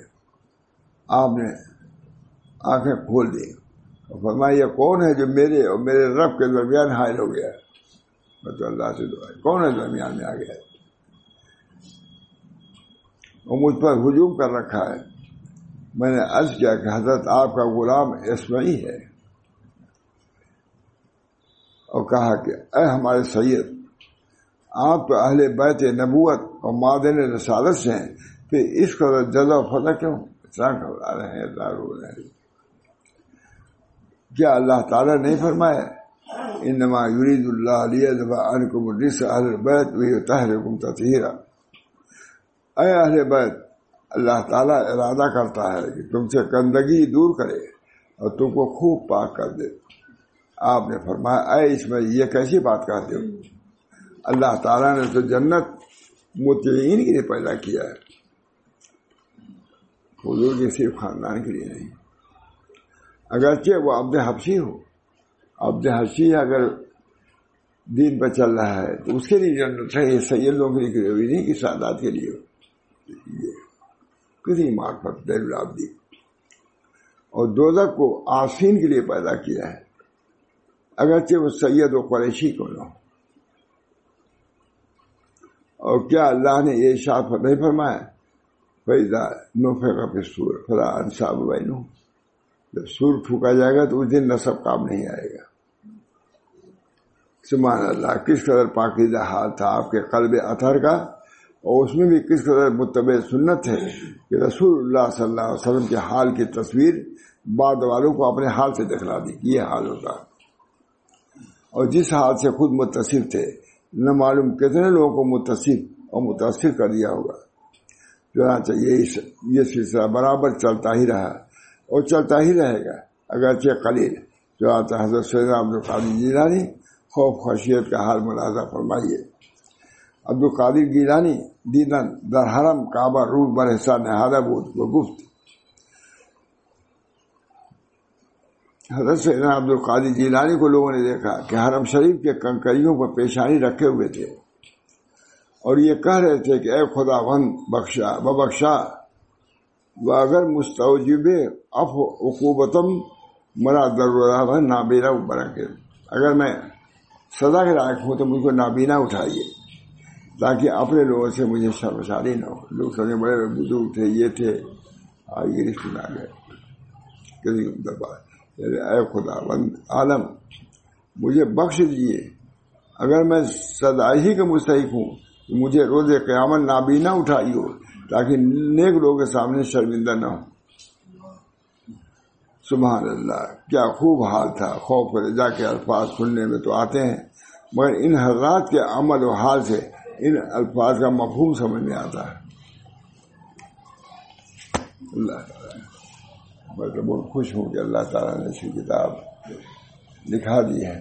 آپ نے آنکھیں کھول دی اور فرمایا یہ کون ہے جو میرے اور میرے رب کے درمیان حائل ہو گیا؟ میں تو اللہ سے دعا ہے، کون ہے درمیان میں آ گیا اور مجھ پر ہجوم کر رکھا ہے؟ میں نے عرض کیا کہ حضرت آپ کا غلام اسماعیل ہے، اور کہا کہ اے ہمارے سید، آپ تو اہل بیت نبوت اور معدن رسالت سے ہیں، پھر اس قدر جزا و فضا کیوں؟ اتنا گھبرا رہے ہیں، اتنا رو رہے ہیں؟ کیا اللہ تعالیٰ نہیں فرمایا انما یرید اللہ لیذهب عنکم الرجس اہل البیت ویطہرکم تطہیرا، اے اہل بیت، اللہ تعالیٰ ارادہ کرتا ہے کہ تم سے گندگی دور کرے اور تم کو خوب پاک کر دے۔ آپ نے فرمایا اے اسماعیل، یہ کیسی بات کہتے ہو؟ اللہ تعالیٰ نے تو جنت متقین کے لیے پیدا کیا ہے، حضور کے صرف خاندان کے لیے نہیں۔ اگرچہ وہ عبد حبشی ہو، عبد حبشی اگر دین پہ چل رہا ہے تو اس کے لیے جنت ہے، یہ سید لوگوں کے لیے ہوئی نہیں کہ سادات کے لیے ہو۔ کسی معرفت دیر العابدی، اور دوزخ کو عاصین کے لیے پیدا کیا ہے، اگرچہ وہ سید و قریشی کو نہ ہو۔ اور کیا اللہ نے یہ ارشاد نہیں فرمایا فَإِذَا نُفِخَ فِي الصُّورِ فَلَا أَنْسَابَ بَيْنَهُمْ، جب سور پھونکا جائے گا تو اس دن نسب کام نہیں آئے گا۔ سبحان اللہ، کس قدر پاکیزہ حال تھا آپ کے قلب اطہر کا، اور اس میں بھی کس قدر متبع سنت ہے کہ رسول اللہ صلی اللہ علیہ وسلم کے حال کی تصویر بعد والوں کو اپنے حال سے دکھلا دی کہ یہ حال ہوتا، اور جس حال سے خود متصف تھے نہ معلوم کتنے لوگوں کو متصف اور متاثر کر دیا ہوگا۔ چنانچہ یہ سلسلہ برابر چلتا ہی رہا اور چلتا ہی رہے گا، اگرچہ قلیل۔ چنانچہ حضرت سیدنا عبدالقادر جیلانی خوف خشیت کا حال ملاحظہ فرمائیے۔ عبدالقادر گیلانی دیدن در حرم کعبہ روح بر حسان نہادہ بود و گفت، حضرت سیدنا عبدالقادر جیلانی کو لوگوں نے دیکھا کہ حرم شریف کے کنکریوں پر پیشانی رکھے ہوئے تھے اور یہ کہہ رہے تھے کہ اے خداوند بخشا و اگر مستوجب عقوبتم مرا ضرورہ نابینا برکے، اگر میں سزا کے لائق ہوں تو مجھ کو نابینا اٹھائیے تاکہ اپنے لوگوں سے مجھے شرمساری نہ ہو۔ لوگ سمجھے بڑے بزرگ تھے، یہ تھے، یہ رشتے میں آ گئے کسی دفعہ، اے خداوند عالم مجھے بخش دیجیے، اگر میں سزا ہی کا مستحق ہوں تو مجھے روز قیامت نابینا اٹھائی ہو تاکہ نیک لوگوں کے سامنے شرمندہ نہ ہو۔ سبحان اللہ، کیا خوب حال تھا۔ خوف و رضا کے الفاظ سننے میں تو آتے ہیں، مگر ان حضرات کے عمل و حال سے ان الفاظ کا مفہوم سمجھ میں آتا ہے۔ اللہ تعالیٰ، میں تو بہت خوش ہوں کہ اللہ تعالیٰ نے اسی کتاب لکھا دی ہے۔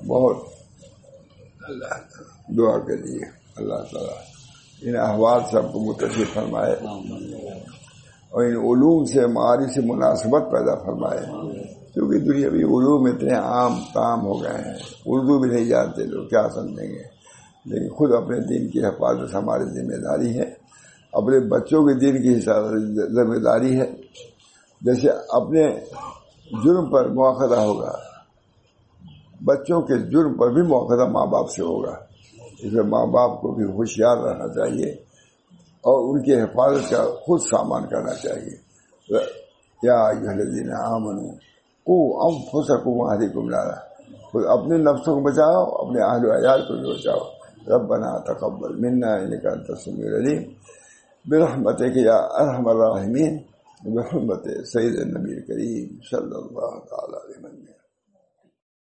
بہت اللہ دعا کے لیے اللہ تعالیٰ ان احوال سب کو متصف فرمائے اور ان علوم سے معارف سے مناسبت پیدا فرمائے، کیونکہ دنیاوی علوم اتنے عام تام ہو گئے ہیں، اردو بھی نہیں جانتے لوگ، کیا سمجھیں گے؟ لیکن خود اپنے دین کی حفاظت ہماری ذمہ داری ہے، اپنے بچوں کے دین کی ذمہ داری ہے۔ جیسے اپنے جرم پر مواخذہ ہوگا، بچوں کے جرم پر بھی مواخذہ ماں باپ سے ہوگا، اس لیے ماں باپ کو بھی ہوشیار رہنا چاہیے اور ان کی حفاظت کا خود سامان کرنا چاہیے۔ یا ایھا الذین آمنوا قوا انفسکم واہلیکم نارا، خود اپنے نفسوں کو بچاؤ، اپنے اہل و عیال کو بھی بچاؤ۔ ربنا تقبل منا انک انت السمیع العلیم برحمتک یا ارحم الراحمین، بحرمت سید النبی کریم صلی اللہ تعالی علیہ وسلم۔